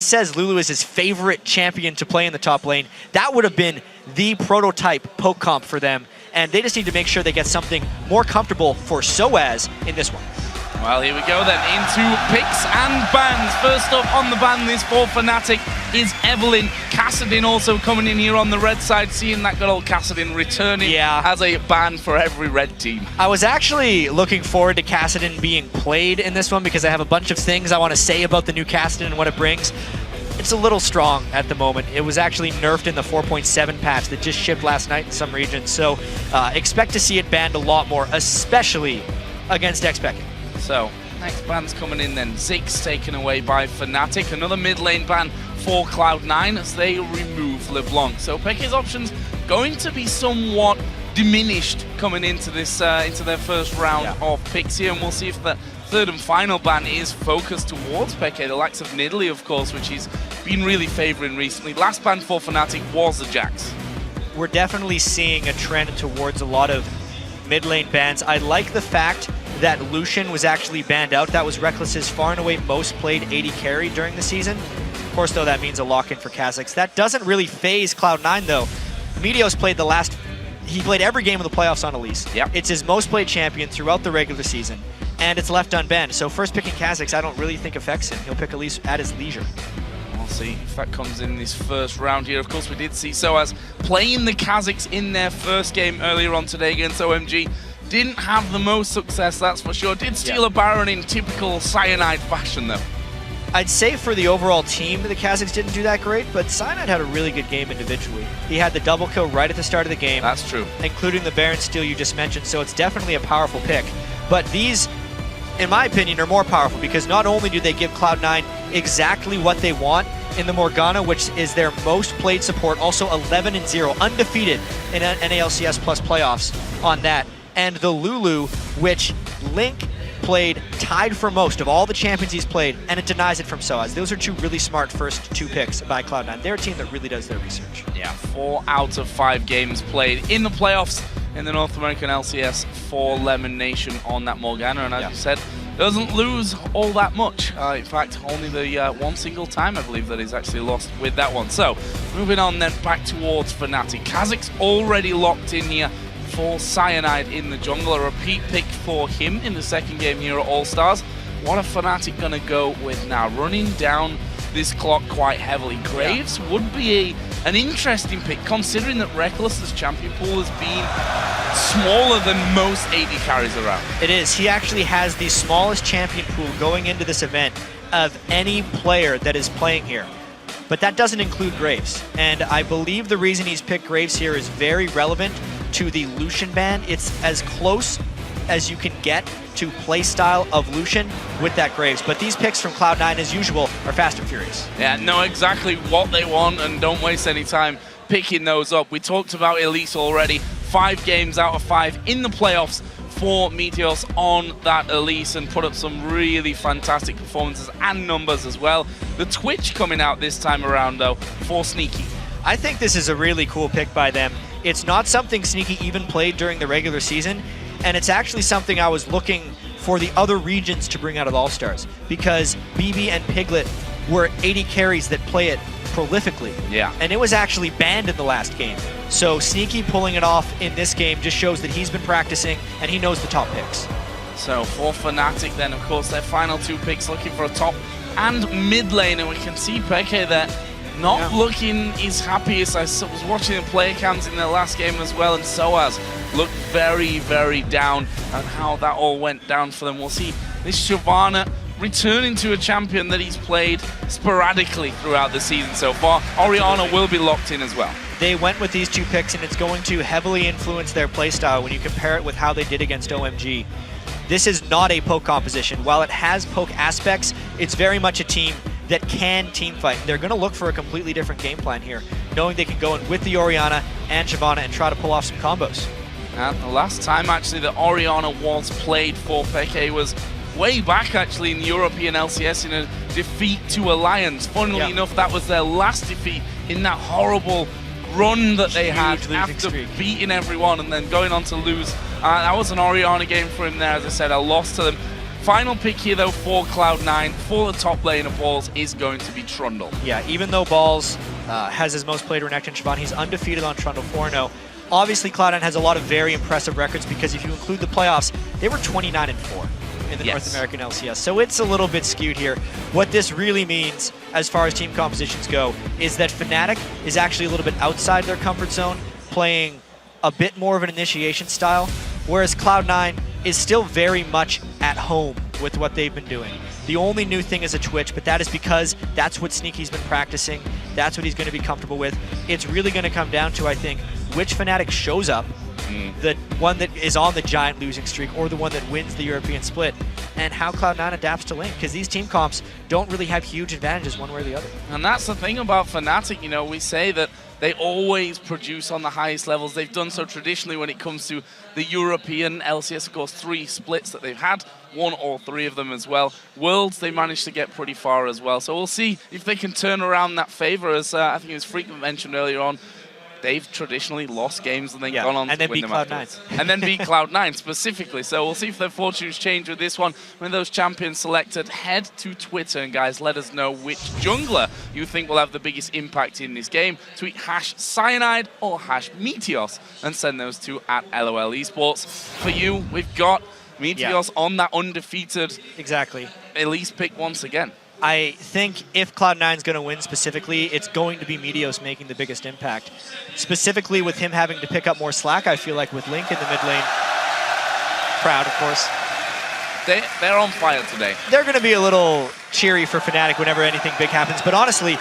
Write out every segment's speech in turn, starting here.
says Lulu is his favorite champion to play in the top lane. That would have been the prototype poke comp for them, and they just need to make sure they get something more comfortable for Soaz in this one. Well, here we go then, into picks and bans. First up on the ban list for Fnatic is Evelynn. Kassadin also coming in here on the red side, seeing that good old Kassadin returning as a ban for every red team. I was actually looking forward to Kassadin being played in this one because I have a bunch of things I want to say about the new Kassadin and what it brings. It's a little strong at the moment. It was actually nerfed in the 4.7 patch that just shipped last night in some regions, so expect to see it banned a lot more, especially against Xpeke. So, next ban's coming in then. Ziggs taken away by Fnatic. Another mid lane ban for Cloud9 as they remove LeBlanc. So Peke's options going to be somewhat diminished coming into this into their first round of picks here, and we'll see if the third and final ban is focused towards Peke. The likes of Nidalee, of course, which he's been really favouring recently. Last ban for Fnatic was the Jax. We're definitely seeing a trend towards a lot of mid lane bans. I like the fact that Lucian was actually banned out. That was Reckless's far and away most played AD carry during the season. Of course, though, that means a lock-in for Kha'Zix. That doesn't really phase Cloud9, though. Meteos played he played every game of the playoffs on Elise. Yep. It's his most played champion throughout the regular season, and it's left unbanned. So first picking Kha'Zix, I don't really think affects him. He'll pick Elise at his leisure. We'll see if that comes in this first round here. Of course, we did see Soaz playing the Kha'Zix in their first game earlier on today against OMG. Didn't have the most success, that's for sure. Did steal a Baron in typical Cyanide fashion, though. I'd say for the overall team, the Kha'Zix didn't do that great, but Cyanide had a really good game individually. He had the double kill right at the start of the game. That's true. Including the Baron steal you just mentioned, so it's definitely a powerful pick. But these, in my opinion, are more powerful because not only do they give Cloud9 exactly what they want in the Morgana, which is their most played support, also 11-0, undefeated in NALCS Plus playoffs on that, and the Lulu, which Link played tied for most of all the champions he's played, and it denies it from Soaz. Those are two really smart first two picks by Cloud9. They're a team that really does their research. Yeah, 4 out of 5 games played in the playoffs in the North American LCS for Lemon Nation on that Morgana, and as you said, doesn't lose all that much. In fact, only the one single time, I believe, that he's actually lost with that one. So, moving on then back towards Fnatic. Kha'Zix already locked in here for Cyanide in the jungle. A repeat pick for him in the second game here at All-Stars. What are Fnatic going to go with now? Running down this clock quite heavily. Graves would be an interesting pick, considering that Reckless's champion pool has been smaller than most AD carries around. It is. He actually has the smallest champion pool going into this event of any player that is playing here. But that doesn't include Graves. And I believe the reason he's picked Graves here is very relevant to the Lucian ban. It's as close as you can get to playstyle of Lucian with that Graves. But these picks from Cloud9, as usual, are fast and furious. Yeah, know exactly what they want and don't waste any time picking those up. We talked about Elise already. 5 games out of 5 in the playoffs for Meteos on that Elise, and put up some really fantastic performances and numbers as well. The Twitch coming out this time around, though, for Sneaky. I think this is a really cool pick by them. It's not something Sneaky even played during the regular season, and it's actually something I was looking for the other regions to bring out of All-Stars, because BB and Piglet were 80 carries that play it prolifically. Yeah. And it was actually banned in the last game. So Sneaky pulling it off in this game just shows that he's been practicing and he knows the top picks. So for Fnatic then, of course, their final 2 picks looking for a top and mid lane, and we can see Peke there not looking his happiest. I was watching the player cams in their last game as well, and Soaz looked very, very down on how that all went down for them. We'll see this Shyvana returning to a champion that he's played sporadically throughout the season so far. Orianna will be locked in as well. They went with these 2 picks, and it's going to heavily influence their playstyle when you compare it with how they did against OMG. This is not a poke composition. While it has poke aspects, it's very much a team that can teamfight. They're going to look for a completely different game plan here, knowing they can go in with the Orianna and Shyvana and try to pull off some combos. And the last time actually that Orianna was played for Peke was way back actually in the European LCS in a defeat to Alliance. Funnily enough, that was their last defeat in that horrible run that they had after beating everyone and then going on to lose. That was an Orianna game for him there, as I said, a loss to them. Final pick here, though, for Cloud9, for the top lane of Balls, is going to be Trundle. Yeah, even though Balls has his most played Renekton Siobhan, he's undefeated on Trundle 4-0. Obviously, Cloud9 has a lot of very impressive records because if you include the playoffs, they were 29-4 in the North American LCS. So it's a little bit skewed here. What this really means, as far as team compositions go, is that Fnatic is actually a little bit outside their comfort zone, playing a bit more of an initiation style, whereas Cloud9 is still very much at home with what they've been doing. The only new thing is a Twitch, but that is because that's what Sneaky's been practicing. That's what he's going to be comfortable with. It's really going to come down to, I think, which Fnatic shows up, the one that is on the giant losing streak or the one that wins the European split, and how Cloud9 adapts to lane, because these team comps don't really have huge advantages one way or the other. And that's the thing about Fnatic, you know, we say that they always produce on the highest levels. They've done so traditionally when it comes to the European LCS, of course, 3 splits that they've had, won all 3 of them as well. Worlds, they managed to get pretty far as well. So we'll see if they can turn around that favor, as I think it was Freak mentioned earlier on. They've traditionally lost games and then gone on to win them afterwards. And then beat Cloud9 specifically. So we'll see if their fortunes change with this one. When those champions selected, head to Twitter and guys, let us know which jungler you think will have the biggest impact in this game. Tweet #Cyanide or #Meteos and send those to @LOL Esports. For you, we've got Meteos on that undefeated Elise pick once again. I think if Cloud9 is going to win specifically, it's going to be Meteos making the biggest impact. Specifically with him having to pick up more slack, I feel like with Link in the mid lane. Proud, of course. They're on fire today. They're going to be a little cheery for Fnatic whenever anything big happens. But honestly,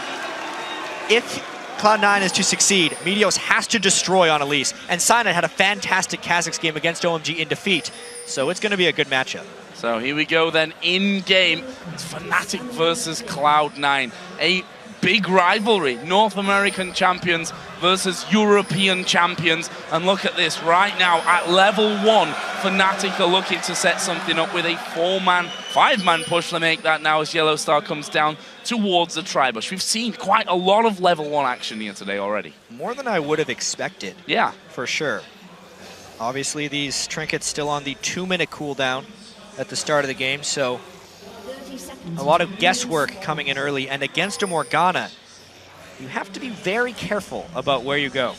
if Cloud9 is to succeed, Meteos has to destroy on Elise. And Cyanide had a fantastic Kha'Zix game against OMG in defeat. So it's going to be a good matchup. So here we go then, in-game. It's Fnatic versus Cloud9. A big rivalry. North American champions versus European champions. And look at this, right now at level 1, Fnatic are looking to set something up with a 5-man push to make that now as Yellowstar comes down towards the Tribush. We've seen quite a lot of level 1 action here today already. More than I would have expected. Yeah. For sure. Obviously these trinkets still on the 2-minute cooldown at the start of the game, so a lot of guesswork coming in early. And against a Morgana, you have to be very careful about where you go.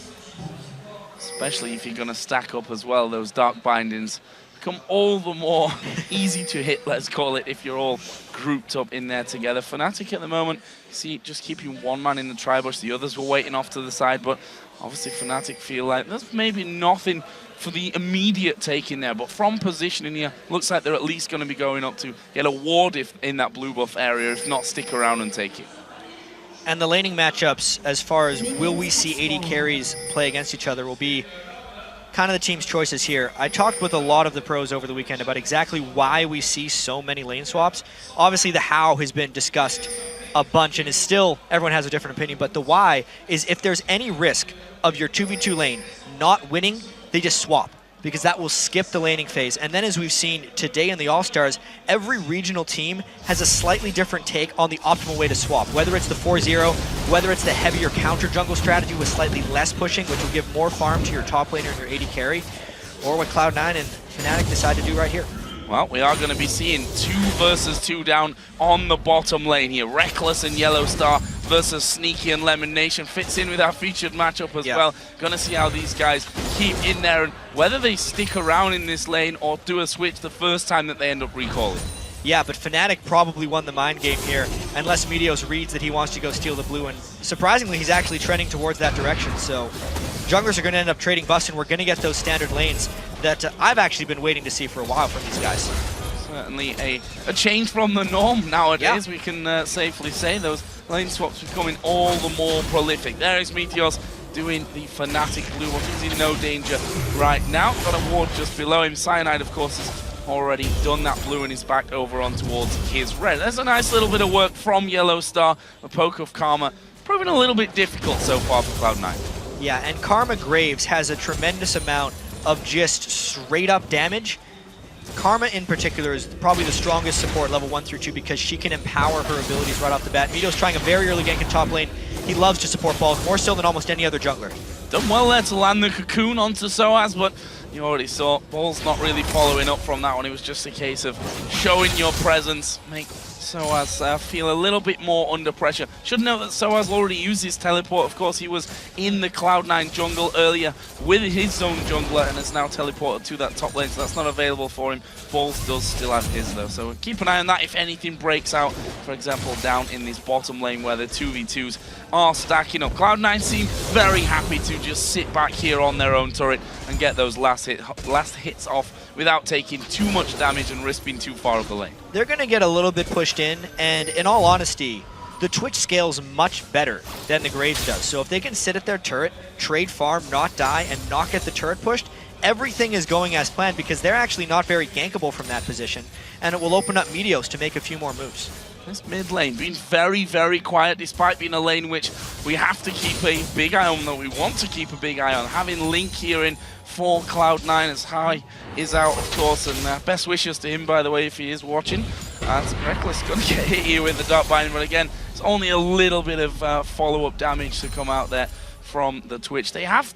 Especially if you're going to stack up as well. Those dark bindings become all the more easy to hit, let's call it, if you're all grouped up in there together. Fnatic at the moment, see, just keeping 1 man in the Tribush. The others were waiting off to the side, but obviously Fnatic feel like there's maybe nothing for the immediate take in there, but from positioning here, looks like they're at least going to be going up to get a ward if in that blue buff area, if not stick around and take it. And the laning matchups, as far as will we see AD carries play against each other, will be kind of the team's choices here. I talked with a lot of the pros over the weekend about exactly why we see so many lane swaps. Obviously the how has been discussed a bunch and is still, everyone has a different opinion, but the why is if there's any risk of your 2v2 lane not winning, they just swap, because that will skip the laning phase. And then as we've seen today in the All-Stars, every regional team has a slightly different take on the optimal way to swap, whether it's the 4-0, whether it's the heavier counter jungle strategy with slightly less pushing, which will give more farm to your top laner and your AD carry, or what Cloud9 and Fnatic decide to do right here. Well, we are going to be seeing 2 versus 2 down on the bottom lane here. Reckless and Yellowstar versus Sneaky and Lemon Nation. Fits in with our featured matchup as well. Going to see how these guys keep in there and whether they stick around in this lane or do a switch the first time that they end up recalling. Yeah, but Fnatic probably won the mind game here, unless Meteos reads that he wants to go steal the blue, and surprisingly, he's actually trending towards that direction, so junglers are going to end up trading buffs, and we're going to get those standard lanes that I've actually been waiting to see for a while from these guys. Certainly a change from the norm nowadays, we can safely say. Those lane swaps becoming all the more prolific. There is Meteos doing the Fnatic blue one. He's in no danger right now. Got a ward just below him. Cyanide, of course, has already done that blue and is back over on towards his red. There's a nice little bit of work from Yellowstar. A poke of Karma proving a little bit difficult so far for Cloud9. Yeah, and Karma Graves has a tremendous amount of just straight up damage. Karma in particular is probably the strongest support level 1 through 2 because she can empower her abilities right off the bat. Meteos trying a very early gank in top lane. He loves to support balls more so than almost any other jungler. Done well there to land the cocoon onto Soaz, but you already saw, Ball's not really following up from that one. It was just a case of showing your presence, make Soaz feel a little bit more under pressure. Should note that Soaz already used his teleport. Of course, he was in the Cloud9 jungle earlier with his own jungler and is now teleported to that top lane, so that's not available for him. Balls does still have his though, so keep an eye on that if anything breaks out, for example, down in this bottom lane where the 2v2s are stacking up. Cloud9 seem very happy to just sit back here on their own turret and get those last hits off without taking too much damage and risk being too far up the lane. They're going to get a little bit pushed in, and in all honesty, the Twitch scales much better than the Graves does. So if they can sit at their turret, trade farm, not die, and not get the turret pushed, everything is going as planned because they're actually not very gankable from that position, and it will open up Meteos to make a few more moves. This mid lane being very, very quiet, despite being a lane which we have to keep a big eye on, though we want to keep a big eye on. Having Link here in for Cloud9 as High is out, of course, and best wishes to him, by the way, if he is watching. As Reckless going to get hit here with the Dark Bind, but again, it's only a little bit of follow-up damage to come out there from the Twitch. They have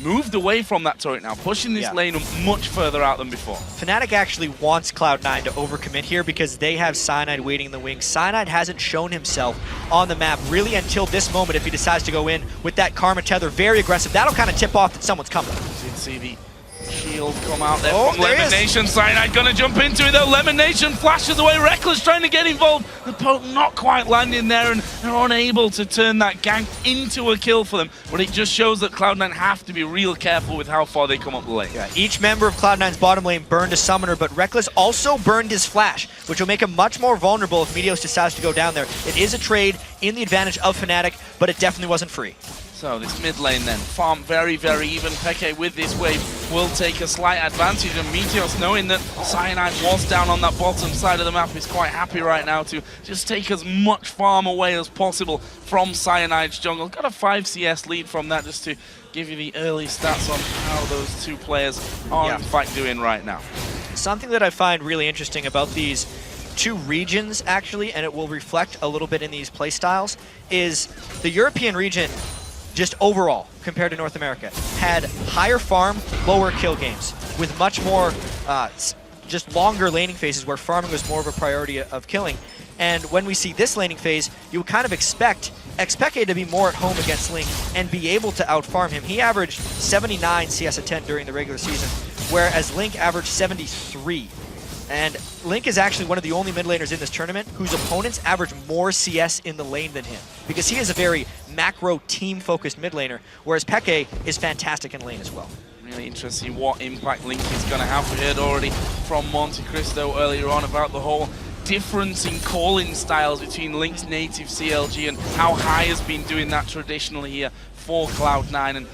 moved away from that turret now, pushing this lane much further out than before. Fnatic actually wants Cloud9 to overcommit here because they have Cyanide waiting in the wings. Cyanide hasn't shown himself on the map really until this moment if he decides to go in with that Karma Tether. Very aggressive. That'll kind of tip off that someone's coming. You can see the shield come out there from Lemon Nation. Cyanide gonna jump into it though. Lemon Nation flashes away. Reckless trying to get involved. The poke not quite landing there, and they're unable to turn that gank into a kill for them. But it just shows that Cloud9 have to be real careful with how far they come up the lane. Yeah, each member of Cloud9's bottom lane burned a summoner, but Reckless also burned his flash, which will make him much more vulnerable if Meteos decides to go down there. It is a trade in the advantage of Fnatic, but it definitely wasn't free. So this mid lane then, farm very, very even. Peke with this wave will take a slight advantage, and Meteos, knowing that Cyanide was down on that bottom side of the map, is quite happy right now to just take as much farm away as possible from Cyanide's jungle. Got a 5 CS lead from that, just to give you the early stats on how those two players are in fact doing right now. Something that I find really interesting about these two regions, actually, and it will reflect a little bit in these playstyles, is the European region, just overall, compared to North America, had higher farm, lower kill games, with much more just longer laning phases where farming was more of a priority of killing. And when we see this laning phase, you would kind of expect Peke to be more at home against Link and be able to outfarm him. He averaged 79 CS a 10 during the regular season, whereas Link averaged 73. And Link is actually one of the only mid laners in this tournament whose opponents average more CS in the lane than him, because he is a very macro team-focused mid laner, whereas Peke is fantastic in lane as well. Really interesting what impact Link is going to have. We heard already from Monte Cristo earlier on about the whole difference in calling styles between Link's native CLG and how High has been doing that traditionally here for Cloud9. And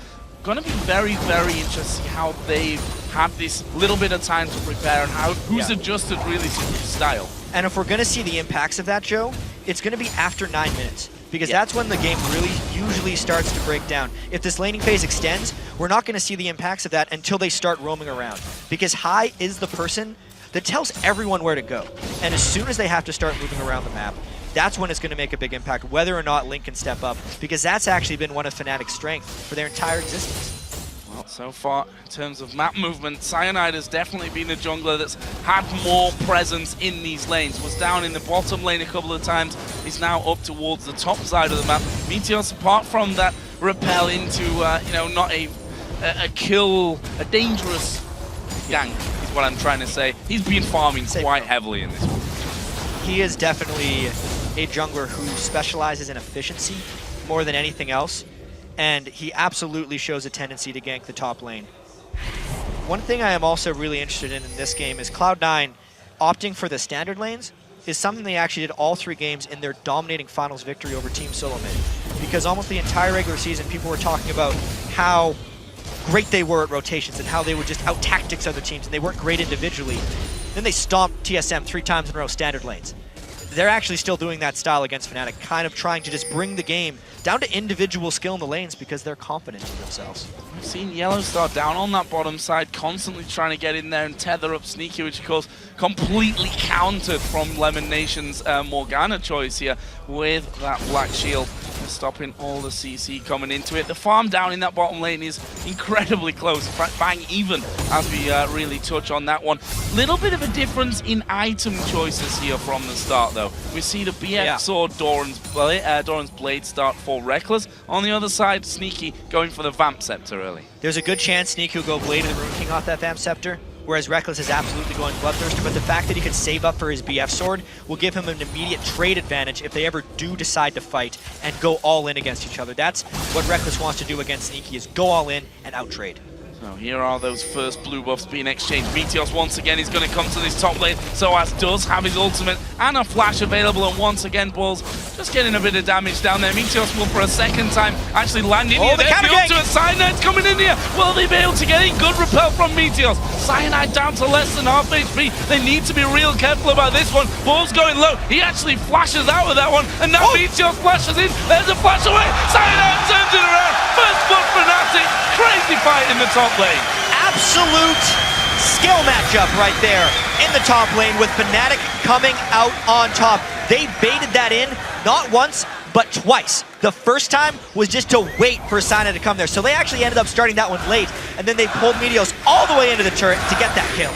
going to be very, very interesting how they've had this little bit of time to prepare and how who's adjusted really to new style. And if we're going to see the impacts of that, Joe, it's going to be after 9 minutes, because that's when the game really usually starts to break down. If this laning phase extends, we're not going to see the impacts of that until they start roaming around, because High is the person that tells everyone where to go. And as soon as they have to start moving around the map, that's when it's going to make a big impact, whether or not Link can step up, because that's actually been one of Fnatic's strengths for their entire existence. Well, so far, in terms of map movement, Cyanide has definitely been a jungler that's had more presence in these lanes. Was down in the bottom lane a couple of times, is now up towards the top side of the map. Meteos, apart from that repel into, you know, not a dangerous gank, is what I'm trying to say. He's been farming quite heavily in this one. He is definitely a jungler who specializes in efficiency more than anything else, and he absolutely shows a tendency to gank the top lane. One thing I am also really interested in this game is Cloud9 opting for the standard lanes is something they actually did all 3 games in their dominating finals victory over Team Solo Mid. Because almost the entire regular season, people were talking about how great they were at rotations and how they would just out-tactics other teams, and they weren't great individually. Then they stomped TSM 3 times in a row standard lanes. They're actually still doing that style against Fnatic, kind of trying to just bring the game down to individual skill in the lanes because they're confident in themselves. We've seen Yellowstar down on that bottom side, constantly trying to get in there and tether up Sneaky, which of course completely countered from Lemon Nation's Morgana choice here with that Black Shield. stopping all the CC coming into it. The farm down in that bottom lane is incredibly close, in fact, bang even, as we really touch on that one. Little bit of a difference in item choices here from the start, though. We see the BF Sword, Doran's Blade start for Reckless. On the other side, Sneaky going for the Vamp Scepter early. There's a good chance Sneaky will go Blade of the Rune King off that Vamp Scepter, whereas Reckless is absolutely going Bloodthirster, but the fact that he can save up for his BF Sword will give him an immediate trade advantage if they ever do decide to fight and go all in against each other. That's what Reckless wants to do against Sneaky, is go all in and out-trade. So here are those first blue buffs being exchanged. Meteos once again is going to come to this top lane. Soaz does have his ultimate and a flash available, and once again Balls just getting a bit of damage down there. Meteos will for a second time actually land in here. The ultimate Cyanide's coming in here. Will they be able to get it? Good repel from Meteos. Cyanide down to less than half HP. They need to be real careful about this one. Balls going low. He actually flashes out with that one, and now Meteos flashes in. There's a flash away. Cyanide turns it around. First blood Fnatic. Crazy fight in the top lane. Absolute skill matchup right there in the top lane with Fnatic coming out on top. They baited that in, not once, but twice. The first time was just to wait for Cyanide to come there. So they actually ended up starting that one late, and then they pulled Meteos all the way into the turret to get that kill.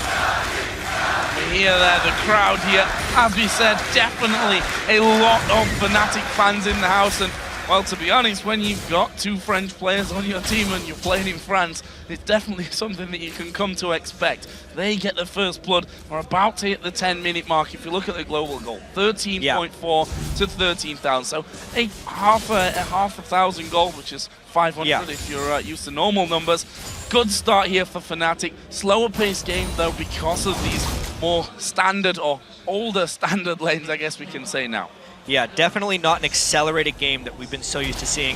We hear there, the crowd here, as we said, definitely a lot of Fnatic fans in the house. And well, to be honest, when you've got two French players on your team and you're playing in France, it's definitely something that you can come to expect. They get the first blood. We're about to hit the 10-minute mark. If you look at the global goal, 13.4 to 13,000. So a half a thousand gold, which is 500 if you're used to normal numbers. Good start here for Fnatic. Slower paced game, though, because of these more standard or older standard lanes, I guess we can say now. Yeah, definitely not an accelerated game that we've been so used to seeing.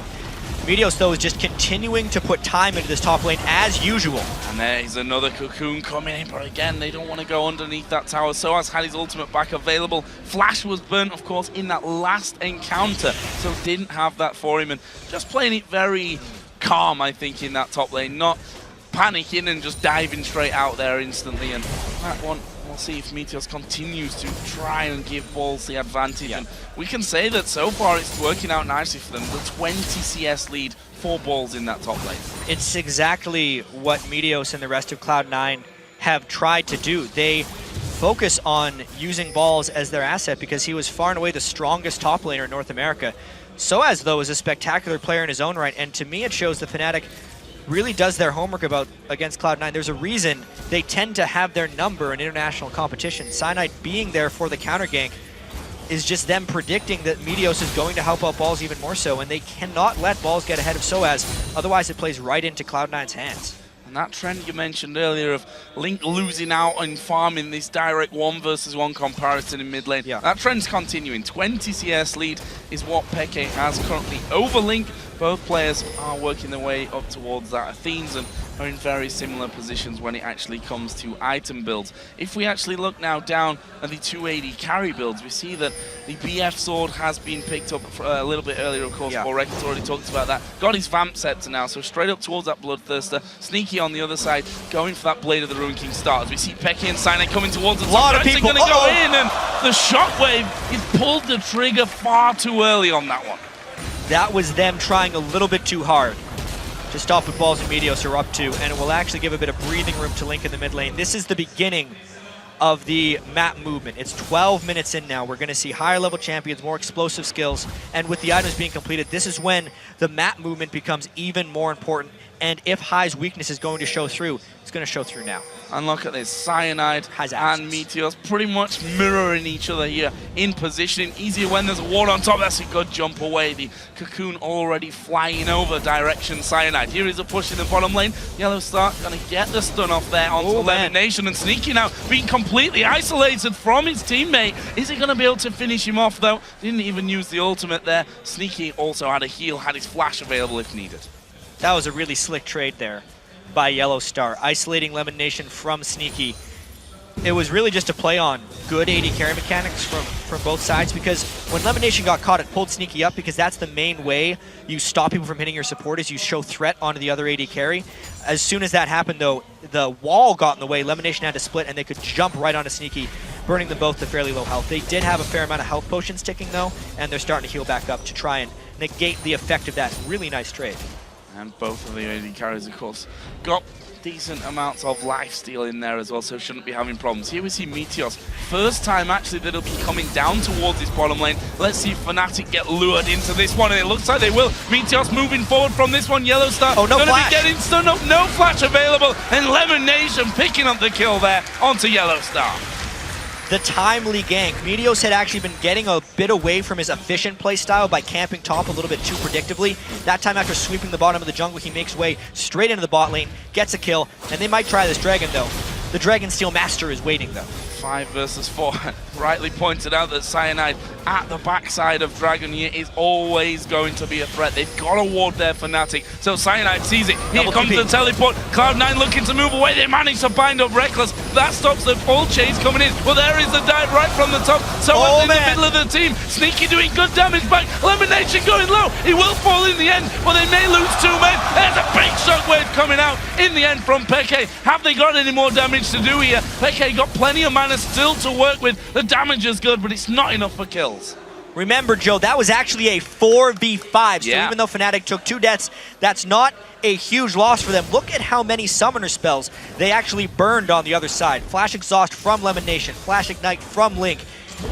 Meteos, though, is just continuing to put time into this top lane as usual. And there's another Cocoon coming in, but again, they don't want to go underneath that tower. Soaz had his ultimate back available. Flash was burnt, of course, in that last encounter, so didn't have that for him. And just playing it very calm, I think, in that top lane. Not panicking and just diving straight out there instantly. And that one, we'll see if Meteos continues to try and give Balls the advantage. And we can say that so far it's working out nicely for them. The 20 CS lead for Balls in that top lane. It's exactly what Meteos and the rest of Cloud9 have tried to do. They focus on using Balls as their asset because he was far and away the strongest top laner in North America. Soaz, though, is a spectacular player in his own right, and to me it shows that Fnatic really does their homework against Cloud9. There's a reason they tend to have their number in international competition. Cyanide being there for the counter gank is just them predicting that Meteos is going to help out Balls even more so, and they cannot let Balls get ahead of Soaz, otherwise it plays right into Cloud9's hands. And that trend you mentioned earlier of Link losing out in farming this direct 1-versus-1 comparison in mid lane, that trend's continuing. 20 CS lead is what Peke has currently over Link. Both players are working their way up towards that. Athenes and are in very similar positions when it actually comes to item builds. If we actually look now down at the 280 carry builds, we see that the BF Sword has been picked up a little bit earlier, of course. Reckless already talked about that. Got his Vamp Scepter now, so straight up towards that Bloodthirster. Sneaky on the other side, going for that Blade of the Rune King start. As we see Peke and Cyanide coming towards us. A lot of people going to go in, and the Shockwave, he's pulled the trigger far too early on that one. That was them trying a little bit too hard to stop what Balls and Meteos are up to, and it will actually give a bit of breathing room to Link in the mid lane. This is the beginning of the map movement. It's 12 minutes in now. We're going to see higher level champions, more explosive skills, and with the items being completed, this is when the map movement becomes even more important. And if High's weakness is going to show through, it's going to show through now. And look at this, Cyanide and Meteos pretty much mirroring each other here in positioning. Easier when there's a ward on top. That's a good jump away. The Cocoon already flying over direction Cyanide. Here is a push in the bottom lane. Yellow Star going to get the stun off there onto Lemon Nation, and Sneaky now being completely isolated from his teammate. Is he going to be able to finish him off though? Didn't even use the ultimate there. Sneaky also had a heal, had his flash available if needed. That was a really slick trade there by Yellow Star, isolating Lemon Nation from Sneaky. It was really just a play on good AD carry mechanics from both sides, because when Lemon Nation got caught, it pulled Sneaky up, because that's the main way you stop people from hitting your support, is you show threat onto the other AD carry. As soon as that happened, though, the wall got in the way. Lemon Nation had to split, and they could jump right onto Sneaky, burning them both to fairly low health. They did have a fair amount of health potions ticking, though, and they're starting to heal back up to try and negate the effect of that. Really nice trade. And both of the AD carries, of course, got decent amounts of lifesteal in there as well, so shouldn't be having problems. Here we see Meteos. First time, actually, that he'll be coming down towards his bottom lane. Let's see if Fnatic get lured into this one, and it looks like they will. Meteos moving forward from this one. Yellow Star no gonna flash. be getting stunned up. No flash available, and Lemon Nation picking up the kill there onto Yellow Star. The timely gank. Meteos had actually been getting a bit away from his efficient playstyle by camping top a little bit too predictably. That time after sweeping the bottom of the jungle, he makes way straight into the bot lane, gets a kill, and they might try this Dragon though. The Dragon Steel Master is waiting though. 5 versus 4. Rightly pointed out that Cyanide at the backside of Dragon here is always going to be a threat. They've got a ward there for Fnatic, so Cyanide sees it. Here Double comes TP. the teleport. Cloud9 looking to move away. They manage to bind up Reckless. That stops the full chase coming in. Well, there is the dive right from the top. So in the middle of the team. Sneaky doing good damage back. Elimination going low. He will fall in the end, but they may lose 2 men. There's a big shockwave coming out in the end from Peke. Have they got any more damage to do here? Peke got plenty of mana still to work with. The damage is good, but it's not enough for kills. Remember, Joe, that was actually a 4v5, so even though Fnatic took 2 deaths, that's not a huge loss for them. Look at how many summoner spells they actually burned on the other side. Flash Exhaust from Lemon Nation, Flash Ignite from Link.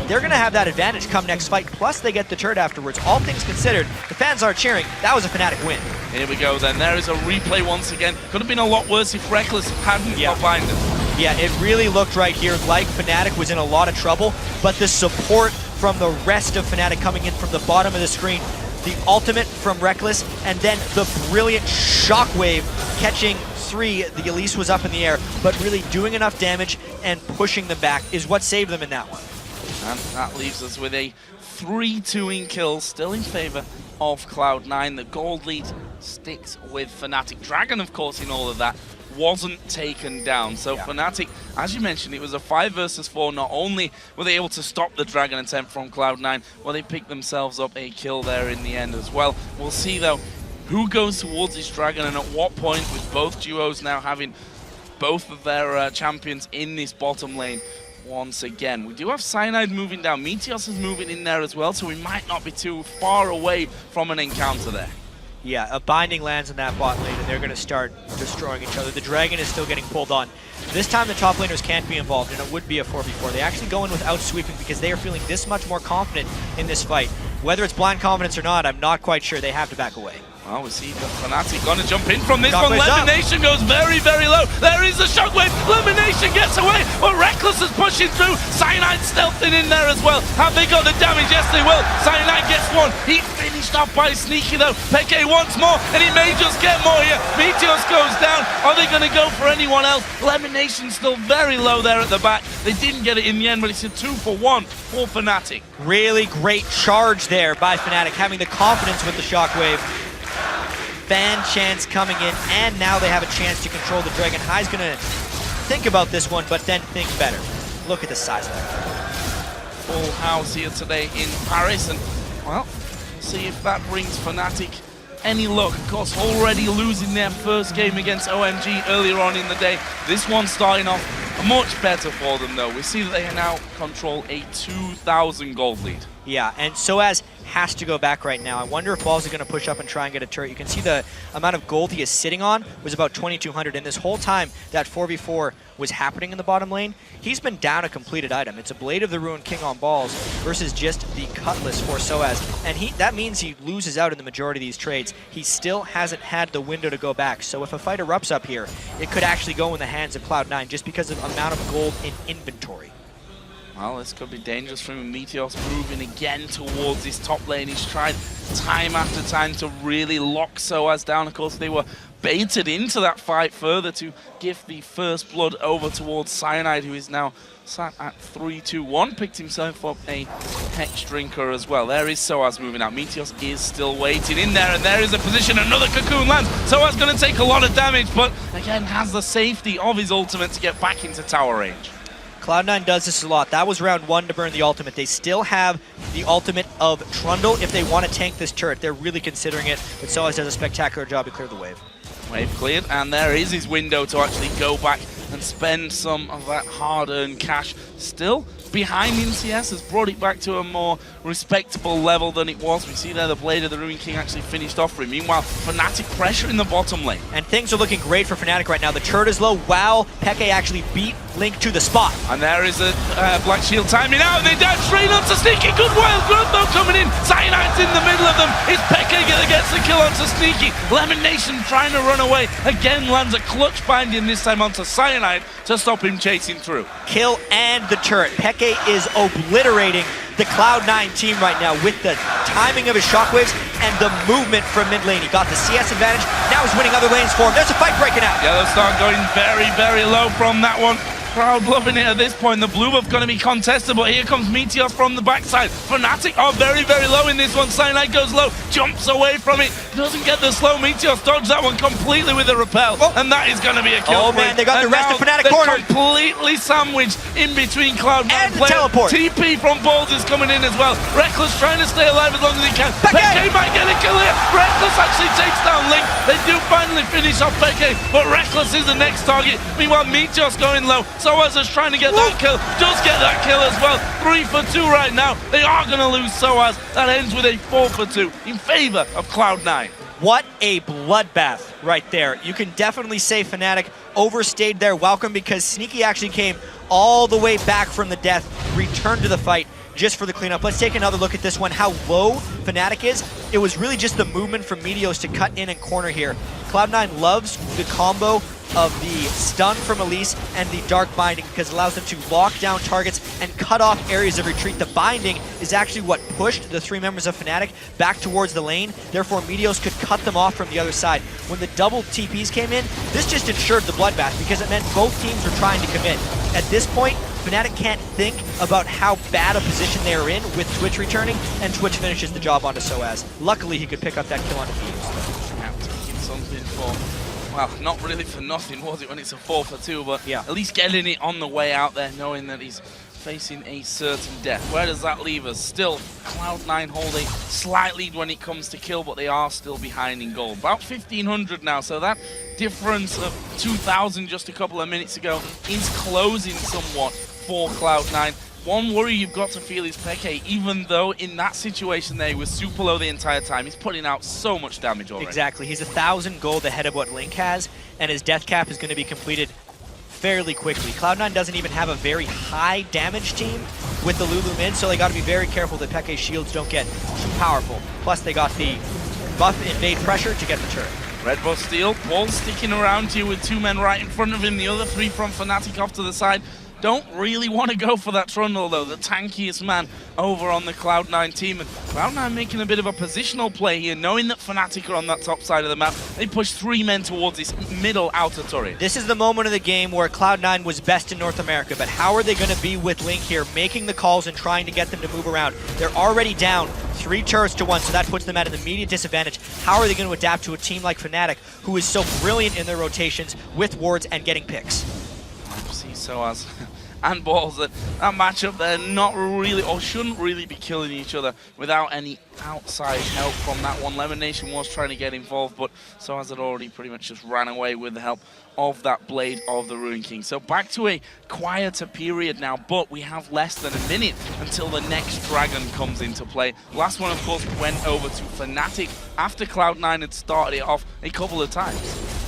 They're going to have that advantage come next fight, plus they get the turret afterwards. All things considered, the fans are cheering. That was a Fnatic win. Here we go then. There is a replay once again. Could have been a lot worse if Reckless hadn't got blinded. Yeah, it really looked right here like Fnatic was in a lot of trouble, but the support from the rest of Fnatic coming in from the bottom of the screen, the ultimate from Reckless, and then the brilliant shockwave catching 3. The Elise was up in the air, but really doing enough damage and pushing them back is what saved them in that one. And that leaves us with a 3-2 in kills, still in favor of Cloud9. The gold lead sticks with Fnatic. Dragon, of course, in all of that, wasn't taken down. So Fnatic, as you mentioned, it was a 5 versus 4. Not only were they able to stop the Dragon attempt from Cloud9, well, they picked themselves up a kill there in the end as well. We'll see, though, who goes towards this Dragon and at what point, with both duos now having both of their champions in this bottom lane once again. We do have Cyanide moving down. Meteos is moving in there as well, so we might not be too far away from an encounter there. Yeah, a binding lands in that bot lane, and they're going to start destroying each other. The Dragon is still getting pulled on. This time the top laners can't be involved, and it would be a 4v4. They actually go in without sweeping because they are feeling this much more confident in this fight. Whether it's blind confidence or not, I'm not quite sure. They have to back away. Well, we see the Fnatic gonna jump in from this one. Lemonation goes very, very low. There is the shockwave. Lemonation gets away, but Reckless is pushing through. Cyanide stealthing in there as well. Have they got the damage? Yes, they will. Cyanide gets one. He finished off by Sneaky though. Peke wants more, and he may just get more here. Meteos goes down. Are they gonna go for anyone else? Lemonation still very low there at the back. They didn't get it in the end, but it's a 2-for-1 for Fnatic. Really great charge there by Fnatic, having the confidence with the shockwave. Fan chance coming in, and now they have a chance to control the Dragon. High's gonna think about this one, but then think better. Look at the size of that. Full house here today in Paris, and well, we'll see if that brings Fnatic any luck. Of course, already losing their first game against OMG earlier on in the day. This one starting off much better for them though. We see that they now control a 2,000 gold lead. Yeah, and Soaz has to go back right now. I wonder if Balls is going to push up and try and get a turret. You can see the amount of gold he is sitting on was about 2,200, and this whole time that 4v4 was happening in the bottom lane, he's been down a completed item. It's a Blade of the Ruined King on Balls versus just the Cutlass for Soaz, and that means he loses out in the majority of these trades. He still hasn't had the window to go back, so if a fight erupts up here, it could actually go in the hands of Cloud9 just because of the amount of gold in inventory. Well, this could be dangerous for him. Meteos moving again towards his top lane. He's tried time after time to really lock Soaz down. Of course, they were baited into that fight further to give the first blood over towards Cyanide, who is now sat at 3-2-1. Picked himself up a Hex Drinker as well. There is Soaz moving out. Meteos is still waiting in there, and there is a position. Another Cocoon lands. Soaz going to take a lot of damage, but again has the safety of his ultimate to get back into tower range. Cloud9 does this a lot. That was round 1 to burn the ultimate. They still have the ultimate of Trundle if they want to tank this turret. They're really considering it, but Soaz does a spectacular job to clear the wave. Wave cleared, and there is his window to actually go back and spend some of that hard-earned cash. Still behind NCS, has brought it back to a more respectable level than it was. We see there the Blade of the Ruin King actually finished off for him. Meanwhile, Fnatic pressure in the bottom lane. And things are looking great for Fnatic right now. The turret is low. Wow, Peke actually beat Link to the spot. And there is a Black Shield timing out, and they dive straight onto Sneaky. Good wild growth though coming in. Cyanide's in the middle of them. It's Peke that gets the kill onto Sneaky. Lemon Nation trying to run away. Again lands a clutch binding this time onto Cyanide to stop him chasing through. Kill and the turret. Peke is obliterating the Cloud9 team right now with the timing of his shockwaves and the movement from mid lane. He got the CS advantage, now he's winning other lanes for him. There's a fight breaking out. Yeah, they'll start going very, very low from that one. Crowd loving it at this point. The blue buff going to be contested, but here comes Meteor from the backside. Fnatic are very, very low in this one. Cyanide goes low, jumps away from it, doesn't get the slow. Meteor dodges that one completely with a repel, and that is going to be a kill. Oh man, they got the rest of Fnatic cornered. Completely sandwiched in between Cloud9 and players. Teleport. TP from Balls is coming in as well. Reckless trying to stay alive as long as he can. Peke might get a kill here. Reckless actually takes down Link. They do finally finish off Peke, but Reckless is the next target. Meanwhile, Meteor's going low. Soaz is trying to get that kill. Does get that kill as well. 3 for 2 right now. They are going to lose Soaz. That ends with a 4 for 2 in favor of Cloud9. What a bloodbath right there. You can definitely say Fnatic overstayed their welcome because Sneaky actually came all the way back from the death, returned to the fight just for the cleanup. Let's take another look at this one, how low Fnatic is. It was really just the movement from Meteos to cut in and corner here. Cloud9 loves the combo of the stun from Elise and the dark binding because it allows them to lock down targets and cut off areas of retreat. The binding is actually what pushed the 3 members of Fnatic back towards the lane. Therefore, Meteos could cut them off from the other side. When the double TPs came in, this just ensured the bloodbath because it meant both teams were trying to commit. At this point, Fnatic can't think about how bad a position they are in with Twitch returning, and Twitch finishes the job onto Soaz. Luckily, he could pick up that kill on Fuse. Taking something for, well, not really for nothing, was it, when it's a 4 for 2, but yeah, at least getting it on the way out there, knowing that he's facing a certain death. Where does that leave us? Still, Cloud9 hold a slight lead when it comes to kill, but they are still behind in gold. About 1,500 now, so that difference of 2,000 just a couple of minutes ago is closing somewhat for Cloud9. One worry you've got to feel is Peke, even though in that situation there he was super low the entire time, he's putting out so much damage already. Exactly, he's 1,000 gold ahead of what Link has, and his death cap is going to be completed fairly quickly. Cloud9 doesn't even have a very high damage team with the Lulu mid, so they got to be very careful that Peke's shields don't get too powerful. Plus they got the buff invade pressure to get the turret. Red buff steal, Paul sticking around here with 2 men right in front of him, the other 3 from Fnatic off to the side. Don't really want to go for that Trundle though, the tankiest man over on the Cloud9 team. And Cloud9 making a bit of a positional play here, knowing that Fnatic are on that top side of the map. They push 3 men towards this middle outer turret. This is the moment of the game where Cloud9 was best in North America, but how are they going to be with Link here, making the calls and trying to get them to move around? They're already down 3 turrets to 1, so that puts them at an immediate disadvantage. How are they going to adapt to a team like Fnatic, who is so brilliant in their rotations with wards and getting picks? See Soaz and Balls, that matchup there not really, or shouldn't really be killing each other without any outside help from that one. Lemon Nation was trying to get involved, but Soaz had already pretty much just ran away with the help of that Blade of the Ruin King. So back to a quieter period now, but we have less than a minute until the next dragon comes into play. Last one, of course, went over to Fnatic after Cloud9 had started it off a couple of times.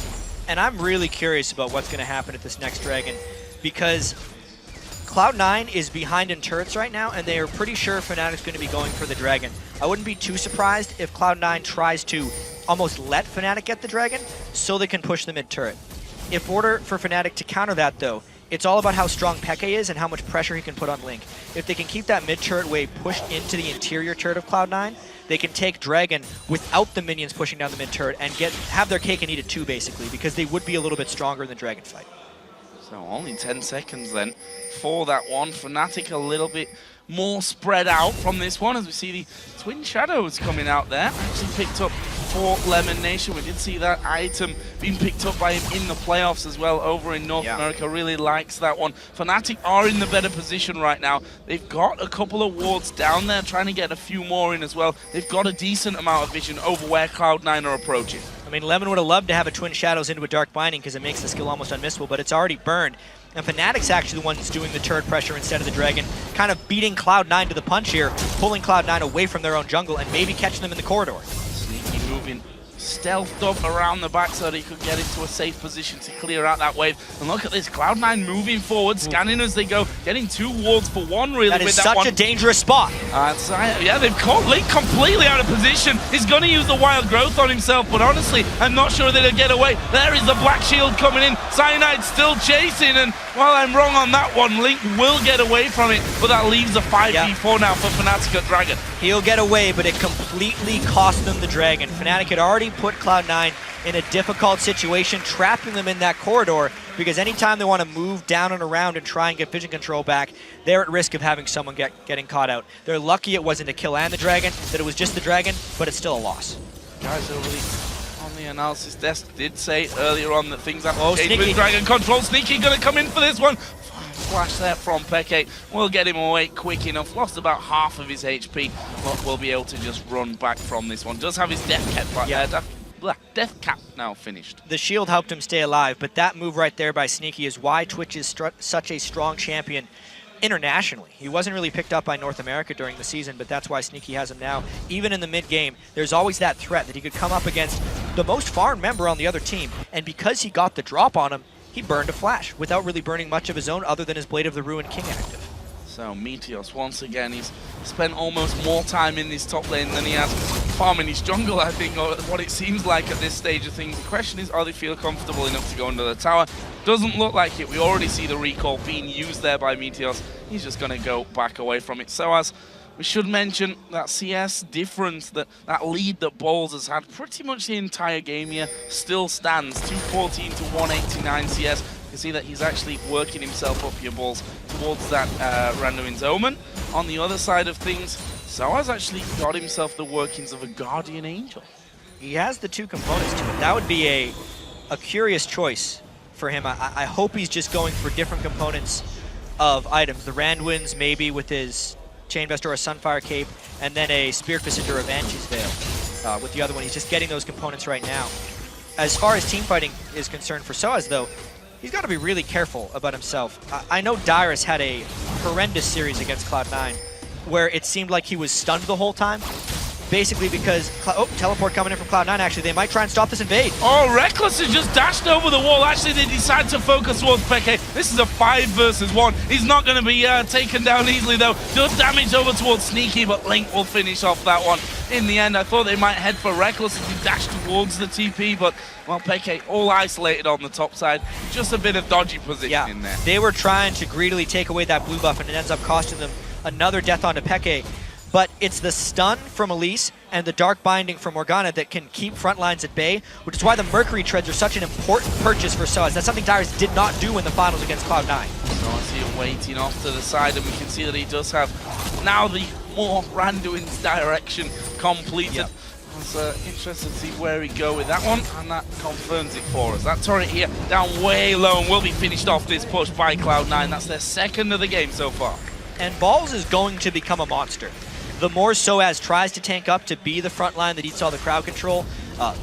And I'm really curious about what's going to happen at this next dragon, because Cloud9 is behind in turrets right now, and they are pretty sure Fnatic's going to be going for the dragon. I wouldn't be too surprised if Cloud9 tries to almost let Fnatic get the dragon so they can push the mid turret. In order for Fnatic to counter that, though, it's all about how strong Peke is and how much pressure he can put on Link. If they can keep that mid turret wave pushed into the interior turret of Cloud9, they can take Dragon without the minions pushing down the mid turret and have their cake and eat it too, basically, because they would be a little bit stronger in the Dragon fight. So only 10 seconds then for that one. Fnatic a little bit more spread out from this one, as we see the Twin Shadows coming out there. Actually picked up for Lemon Nation. We did see that item being picked up by him in the playoffs as well over in North America. Really likes that one. Fnatic are in the better position right now. They've got a couple of wards down there, trying to get a few more in as well. They've got a decent amount of vision over where Cloud9 are approaching. I mean, Lemon would have loved to have a Twin Shadows into a Dark Binding because it makes the skill almost unmissable, but it's already burned. And Fnatic's actually the one's doing the turret pressure instead of the Dragon, kind of beating Cloud9 to the punch here, pulling Cloud9 away from their own jungle and maybe catching them in the corridor. Sneaky moving, stealthed up around the back so that he could get into a safe position to clear out that wave. And look at this, Cloud9 moving forward, scanning as they go, getting 2 wards for 1 really. That is with such a dangerous spot. Yeah, they've caught Link completely out of position. He's going to use the wild growth on himself, but honestly, I'm not sure that he'll get away. There is the Black Shield coming in. Cyanide still chasing, and while I'm wrong on that one, Link will get away from it, but that leaves a 5v4 now for Fnatic at Dragon. He'll get away, but it completely cost them the Dragon. Fnatic had already put Cloud9 in a difficult situation, trapping them in that corridor, because anytime they want to move down and around and try and get vision control back, they're at risk of having someone getting caught out. They're lucky it wasn't a kill and the Dragon, that it was just the Dragon, but it's still a loss. Guys over on the analysis desk did say earlier on that things have to change Sneaky with Dragon control. Sneaky gonna come in for this one. Flash there from Peke. We'll get him away quick enough. Lost about half of his HP, but we'll be able to just run back from this one. Does have his death cap now finished. The shield helped him stay alive, but that move right there by Sneaky is why Twitch is such a strong champion internationally. He wasn't really picked up by North America during the season, but that's why Sneaky has him now. Even in the mid-game, there's always that threat that he could come up against the most farmed member on the other team, and because he got the drop on him, he burned a flash without really burning much of his own other than his Blade of the Ruined King active. So Meteos, once again, he's spent almost more time in this top lane than he has farming his jungle, I think, or what it seems like at this stage of things. The question is, are they feel comfortable enough to go under the tower? Doesn't look like it. We already see the recall being used there by Meteos. He's just going to go back away from it. So as we should mention, that CS difference, that lead that Balls has had pretty much the entire game here still stands. 214 to 189 CS. You can see that he's actually working himself up here, Balls, towards that Randuin's Omen. On the other side of things, Soa's actually got himself the workings of a Guardian Angel. He has the 2 components to it. That would be a curious choice for him. I hope he's just going for different components of items. The Randuin's maybe with his Chain Vest or a Sunfire Cape, and then a Spear Fist or a Banshee's Veil. With the other one, he's just getting those components right now. As far as team fighting is concerned for Soaz, though, he's got to be really careful about himself. I know Dyrus had a horrendous series against Cloud9 where it seemed like he was stunned the whole time. Basically because, teleport coming in from Cloud9 actually. They might try and stop this invade. Oh, Reckless has just dashed over the wall. Actually, they decide to focus towards Peke. This is a 5 versus 1. He's not going to be taken down easily though. Does damage over towards Sneaky, but Link will finish off that one. In the end, I thought they might head for Reckless as he dashed towards the TP, but, well, Peke all isolated on the top side. Just a bit of dodgy position in there. They were trying to greedily take away that blue buff, and it ends up costing them another death onto Peke. But it's the stun from Elise and the Dark Binding from Morgana that can keep front lines at bay, which is why the Mercury Treads are such an important purchase for Soaz. That's something Dyrus did not do in the finals against Cloud9. So I see him waiting off to the side, and we can see that he does have now the more Randuin's direction completed. Yep. It's interesting to see where he go with that one, and that confirms it for us. That turret here down way low and will be finished off this push by Cloud9. That's their 2nd of the game so far. And Balls is going to become a monster. The more Soaz tries to tank up to be the front line that eats all the crowd control,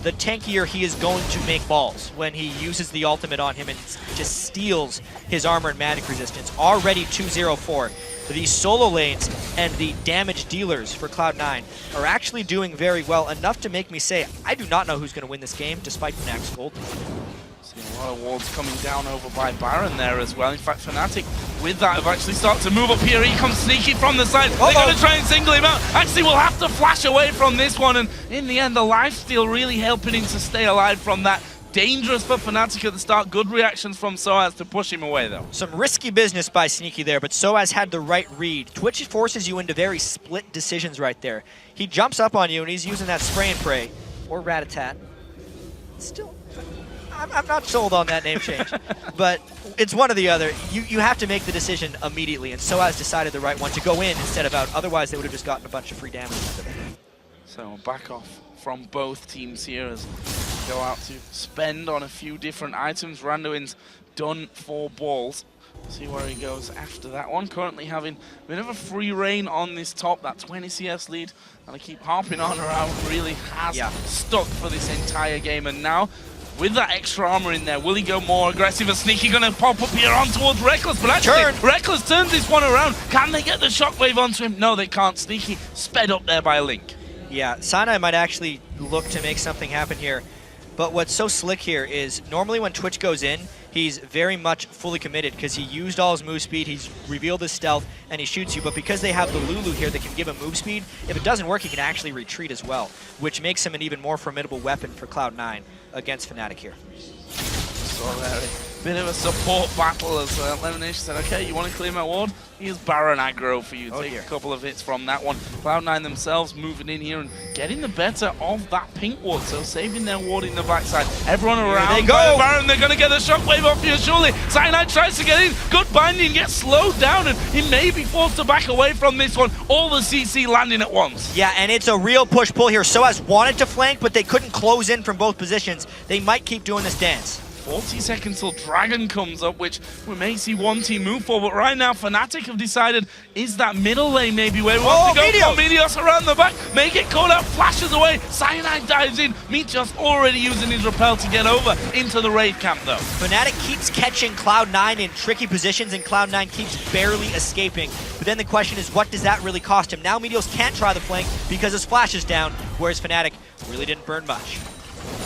the tankier he is going to make Balls when he uses the ultimate on him and just steals his armor and magic resistance. Already 2-0-4. These solo lanes and the damage dealers for Cloud9 are actually doing very well, enough to make me say I do not know who's going to win this game despite Fnatic's gold. A lot of wards coming down over by Baron there as well. In fact, Fnatic with that have actually started to move up here. He comes Sneaky from the side. They're going to try and single him out. Actually, we'll have to flash away from this one. And in the end, the lifesteal really helping him to stay alive from that. Dangerous for Fnatic at the start. Good reactions from Soaz to push him away, though. Some risky business by Sneaky there, but Soaz had the right read. Twitch forces you into very split decisions right there. He jumps up on you, and he's using that spray and pray, or rat-a-tat. Still, I'm not sold on that name change, but it's one or the other. You have to make the decision immediately, and Soaz decided the right one to go in instead of out. Otherwise, they would have just gotten a bunch of free damage out of it. So back off from both teams here as go out to spend on a few different items. Randuin's done for Balls. See where he goes after that one. Currently having a bit of a free reign on this top. That 20 CS lead, and I keep harping on around, really has stuck for this entire game. And now, with that extra armor in there, will he go more aggressive and sneaky? Gonna pop up here on towards Reckless, but actually, Reckless turns this one around. Can they get the shockwave onto him? No, they can't. Sneaky sped up there by Link. Yeah, Sinai might actually look to make something happen here. But what's so slick here is normally when Twitch goes in, he's very much fully committed because he used all his move speed, he's revealed his stealth, and he shoots you. But because they have the Lulu here that can give him move speed, if it doesn't work, he can actually retreat as well, which makes him an even more formidable weapon for Cloud9 against Fnatic here. So there, a bit of a support battle as Lemonation said, okay, you want to clear my ward? Here's Baron aggro for you. Take a couple of hits from that one. Cloud9 themselves moving in here and getting the better of that pink ward, so saving their ward in the backside. Everyone around. They go. Baron, they're going to get a shockwave off here, surely. Cyanide tries to get in. Good binding, gets slowed down, and he may be forced to back away from this one. All the CC landing at once. Yeah, and it's a real push-pull here. Soaz wanted to flank, but they couldn't close in from both positions. They might keep doing this dance. 40 seconds till Dragon comes up, which we may see one team move for, but right now Fnatic have decided is that middle lane maybe where we want to go. Meteos around the back, may get caught out, flashes away, Cyanide dives in, Meteos already using his rappel to get over into the raid camp though. Fnatic keeps catching Cloud9 in tricky positions and Cloud9 keeps barely escaping. But then the question is, what does that really cost him? Now Meteos can't try the flank because his flash is down, whereas Fnatic really didn't burn much.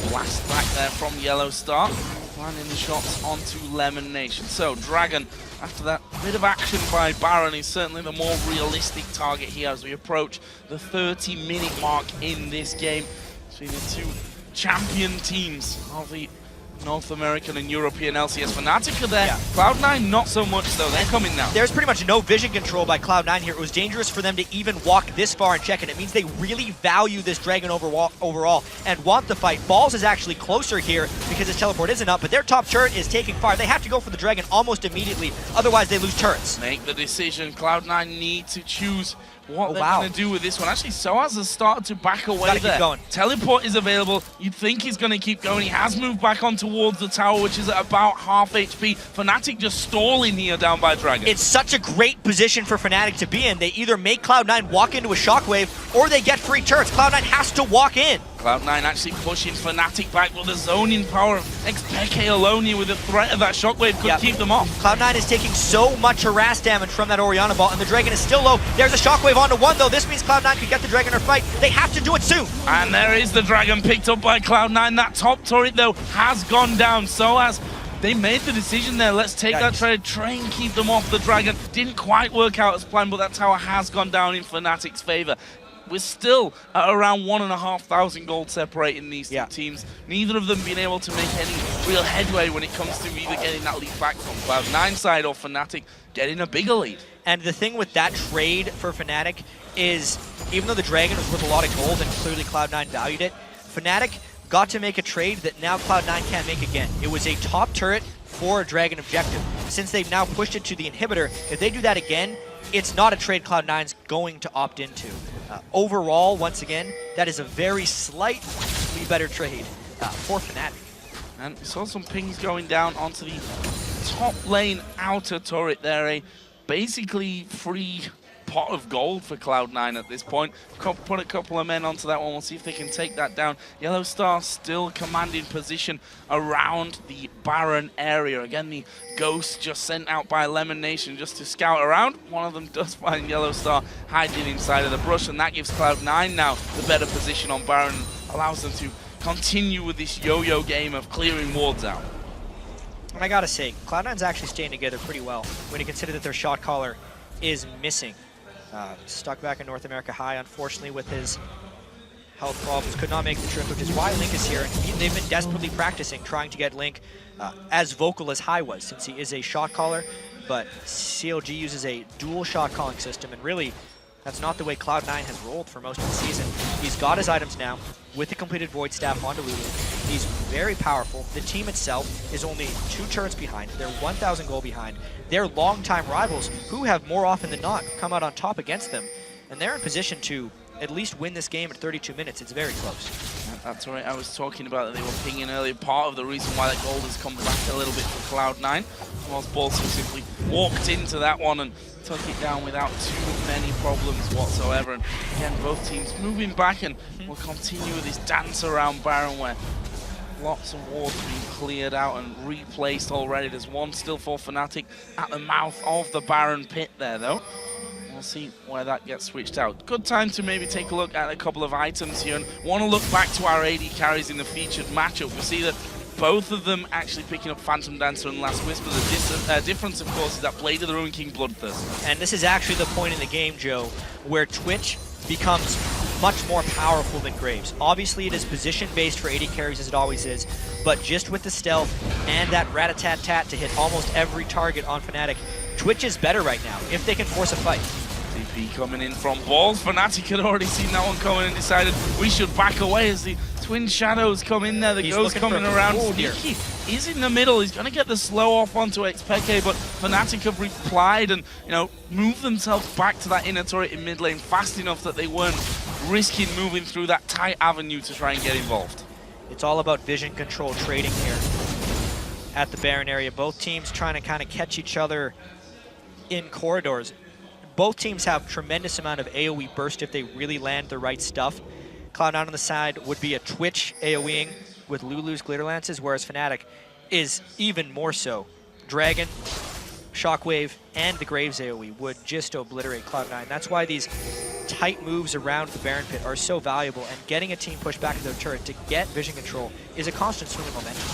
Blast back there from Yellow Star. Landing the shots onto Lemon Nation. So Dragon, after that bit of action by Baron, is certainly the more realistic target here as we approach the 30-minute mark in this game between the two champion teams of the North American and European LCS. Fnatic are there. Cloud9 not so much though. They're coming now. There's pretty much no vision control by Cloud9 here. It was dangerous for them to even walk this far and check it. It means they really value this Dragon overall and want the fight. Balls is actually closer here because his teleport isn't up, but their top turret is taking fire. They have to go for the Dragon almost immediately, otherwise they lose turrets. Make the decision. Cloud9 need to choose what they're going to do with this one. Actually, Soaz has started to back away there. Keep going. Teleport is available. You'd think he's going to keep going. He has moved back on towards the tower, which is at about half HP. Fnatic just stalling here down by Dragon. It's such a great position for Fnatic to be in. They either make Cloud9 walk into a shockwave or they get free turrets. Cloud9 has to walk in. Cloud9 actually pushing Fnatic back with the zoning power of XPK alone here with the threat of that shockwave could keep them off. Cloud9 is taking so much harass damage from that Orianna ball, and the Dragon is still low. There's a shockwave onto one, though. This means Cloud9 could get the Dragon or fight. They have to do it soon. And there is the Dragon picked up by Cloud9. That top turret, though, has gone down. So as they made the decision there, let's take that trade, try and keep them off the Dragon. Didn't quite work out as planned, but that tower has gone down in Fnatic's favor. We're still at around 1,500 gold separating these two teams. Neither of them being able to make any real headway when it comes to either getting that lead back from Cloud9 side or Fnatic getting a bigger lead. And the thing with that trade for Fnatic is, even though the Dragon was worth a lot of gold and clearly Cloud9 valued it, Fnatic got to make a trade that now Cloud9 can't make again. It was a top turret for a Dragon objective. Since they've now pushed it to the inhibitor, if they do that again, it's not a trade Cloud9's going to opt into. Overall, once again, that is a very slightly better trade for Fnatic. And we saw some pings going down onto the top lane outer turret there. A basically free pot of gold for Cloud9 at this point. Put a couple of men onto that one. We'll see if they can take that down. Yellow Star still commanding position around the Baron area. Again, the Ghost just sent out by Lemon Nation just to scout around. One of them does find Yellow Star hiding inside of the brush, and that gives Cloud9 now the better position on Baron, allows them to continue with this yo-yo game of clearing wards out. And I gotta say, Cloud9's actually staying together pretty well when you consider that their shot caller is missing. Stuck back in North America High, unfortunately, with his health problems. Could not make the trip, which is why Link is here. And they've been desperately practicing, trying to get Link as vocal as High was, since he is a shot caller. But CLG uses a dual shot calling system, and really, that's not the way Cloud9 has rolled for most of the season. He's got his items now with the completed Void Staff onto Lulu. He's very powerful. The team itself is only 2 turrets behind. They're 1,000 gold behind. They're longtime rivals who have more often than not come out on top against them. And they're in position to at least win this game at 32 minutes. It's very close. That's right, I was talking about that they were pinging earlier. Part of the reason why that gold has come back a little bit for Cloud9 was Balls simply walked into that one and took it down without too many problems whatsoever. And again, both teams moving back, and we'll continue with this dance around Baron where lots of wards being cleared out and replaced already. There's one still for Fnatic at the mouth of the Baron pit there though. We'll see where that gets switched out. Good time to maybe take a look at a couple of items here, and want to look back to our AD carries in the featured matchup. We see that both of them actually picking up Phantom Dancer and Last Whisper. The difference, of course, is that Blade of the Ruined King Bloodthirst. And this is actually the point in the game, Joe, where Twitch becomes much more powerful than Graves. Obviously, it is position-based for AD carries, as it always is, but just with the stealth and that rat-a-tat-tat to hit almost every target on Fnatic, Twitch is better right now, if they can force a fight. TP coming in from Balls. Fnatic had already seen that one coming and decided we should back away as the Twin Shadows come in there. The Ghost coming around. Sneaky is in the middle. He's going to get the slow off onto Xpeke, but Fnatic have replied and, you know, moved themselves back to that inner turret in mid lane fast enough that they weren't risking moving through that tight avenue to try and get involved. It's all about vision control trading here at the Baron area. Both teams trying to kind of catch each other in corridors. Both teams have tremendous amount of AoE burst if they really land the right stuff. Cloud9 on the side would be a Twitch AoEing with Lulu's Glitter Lances, whereas Fnatic is even more so. Dragon, Shockwave, and the Graves AoE would just obliterate Cloud9. That's why these tight moves around the Baron pit are so valuable, and getting a team pushed back into their turret to get vision control is a constant swing of momentum.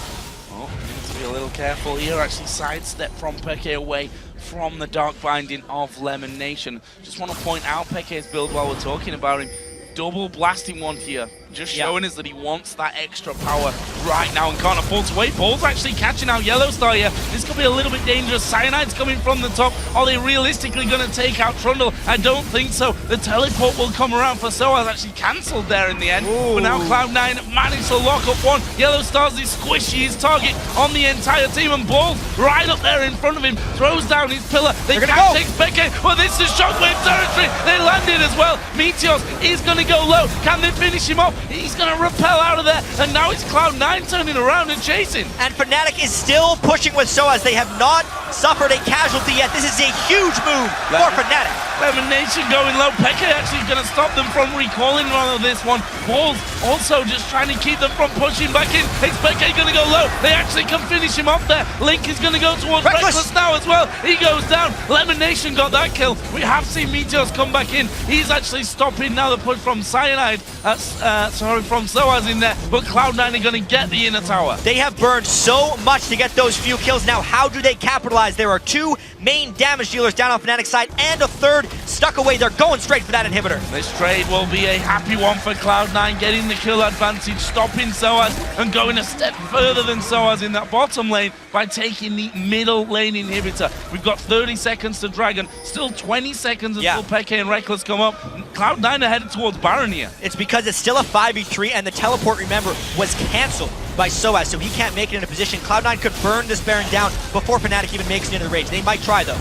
Oh, need to be a little careful here. Actually sidestep from Peke away from the Dark Binding of Lemon Nation. Just want to point out Peke's build while we're talking about him. Double blasting one here, just showing us that he wants that extra power right now and can't afford to wait. Ball's actually catching out Yellow Star here. This could be a little bit dangerous. Cyanide's coming from the top. Are they realistically going to take out Trundle? I don't think so. The teleport will come around for Soaz, actually cancelled there in the end. Ooh. But now Cloud9 managed to lock up one. Yellow Star's is squishy, target on the entire team, and Ball right up there in front of him, throws down his pillar. They can't take Peke. Well, this is Shockwave territory. They landed as well. Meteos is going to go low. Can they finish him off? He's going to repel out of there, and now it's Cloud9 turning around and chasing. And Fnatic is still pushing with Soaz. They have not suffered a casualty yet. This is a huge move for Fnatic. Lemon Nation going low. Peke actually going to stop them from recalling one of this one. Balls also just trying to keep them from pushing back in. Xpeke going to go low. They actually can finish him off there. Link is going to go towards Reckless now as well. He goes down. Lemon Nation got that kill. We have seen Meteos come back in. He's actually stopping now the push from Cyanide. From Soaz in there, but Cloud9 are going to get the inner tower. They have burned so much to get those few kills. Now, how do they capitalize? There are two main damage dealers down on Fnatic's side and a third stuck away. They're going straight for that inhibitor. This trade will be a happy one for Cloud9, getting the kill advantage, stopping Soaz and going a step further than Soaz in that bottom lane by taking the middle lane inhibitor. We've got 30 seconds to Dragon, still 20 seconds until Peke and Reckless come up. Cloud9 are headed towards Baron here. It's because it's still a 5v3, and the teleport, remember, was cancelled by Soaz, so he can't make it in a position. Cloud9 could burn this Baron down before Fnatic even makes it into the range. They might try, though.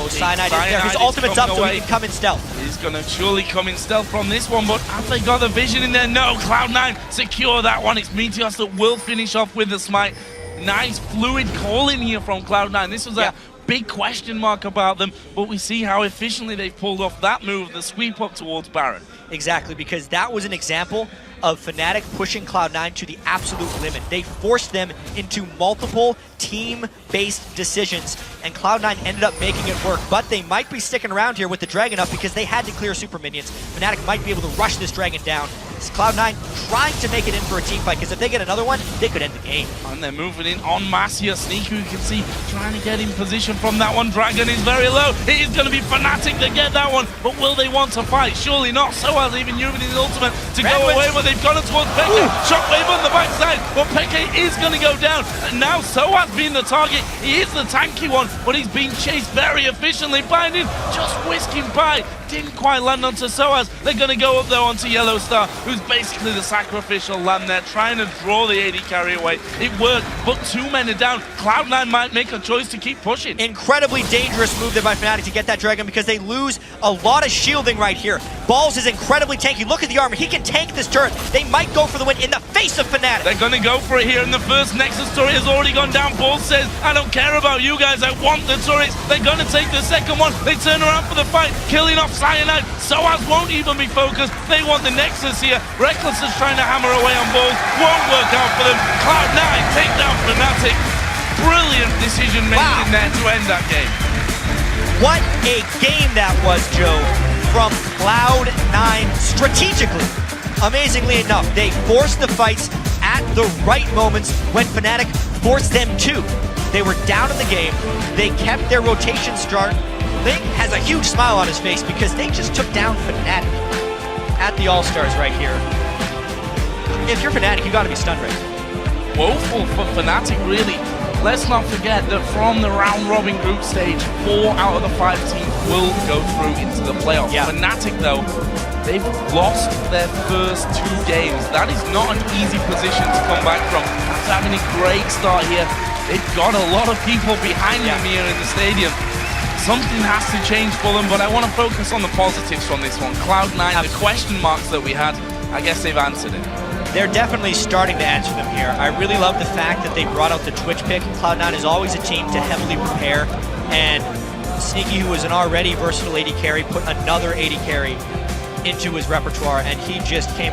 Cyanide is there. His ultimate's up, so he can come in stealth. He's going to surely come in stealth from this one, but have they got the vision in there? No, Cloud9 secure that one. It's Meteos that will finish off with the smite. Nice fluid call in here from Cloud9. This was a big question mark about them, but we see how efficiently they've pulled off that move, the sweep up towards Baron. Exactly, because that was an example of Fnatic pushing Cloud9 to the absolute limit. They forced them into multiple team-based decisions, and Cloud9 ended up making it work. But they might be sticking around here with the Dragon up because they had to clear super minions. Fnatic might be able to rush this Dragon down. It's Cloud9 trying to make it in for a team fight, because if they get another one, they could end the game. And they're moving in en masse here. Sneaky, you can see, trying to get in position from that one. Dragon is very low. It is going to be Fnatic to get that one, but will they want to fight? Surely not. Soaz even using his ultimate to go away, but they've gone towards Peke. Shockwave on the backside, but Peke is going to go down. And now Soaz being the target. He is the tanky one, but he's being chased very efficiently. Binding just whisking by. didn't quite land onto Soaz. They're going to go up though onto Yellow Star, who's basically the sacrificial lamb there, trying to draw the AD carry away. It worked, but 2 men are down. Cloud9 might make a choice to keep pushing. Incredibly dangerous move there by Fnatic to get that Dragon because they lose a lot of shielding right here. Balls is incredibly tanky. Look at the armor. He can tank this turret. They might go for the win in the face of Fnatic. They're going to go for it here, and the first Nexus turret has already gone down. Balls says, I don't care about you guys. I want the turrets. They're going to take the second one. They turn around for the fight, killing off Cyanide. Soaz won't even be focused. They want the Nexus here. Reckless is trying to hammer away on Balls. Won't work out for them. Cloud9 take down Fnatic. Brilliant decision making there to end that game. What a game that was, Joe, from Cloud9 strategically. Amazingly enough, they forced the fights at the right moments when Fnatic forced them to. They were down in the game. They kept their rotation start. Ling has a huge smile on his face because they just took down Fnatic at the All-Stars right here. If you're Fnatic, you got to be stunned right now. Woeful for Fnatic, really. Let's not forget that from the round-robin group stage, 4 out of the 5 teams will go through into the playoffs. Yeah. Fnatic, though, they've lost their first 2 games. That is not an easy position to come back from. After having a great start here, they've got a lot of people behind them here in the stadium. Something has to change for them, but I want to focus on the positives from this one. Cloud9, the question marks that we had, I guess they've answered it. They're definitely starting to answer them here. I really love the fact that they brought out the Twitch pick. Cloud9 is always a team to heavily prepare, and Sneaky, who was an already versatile AD carry, put another AD carry into his repertoire, and he just came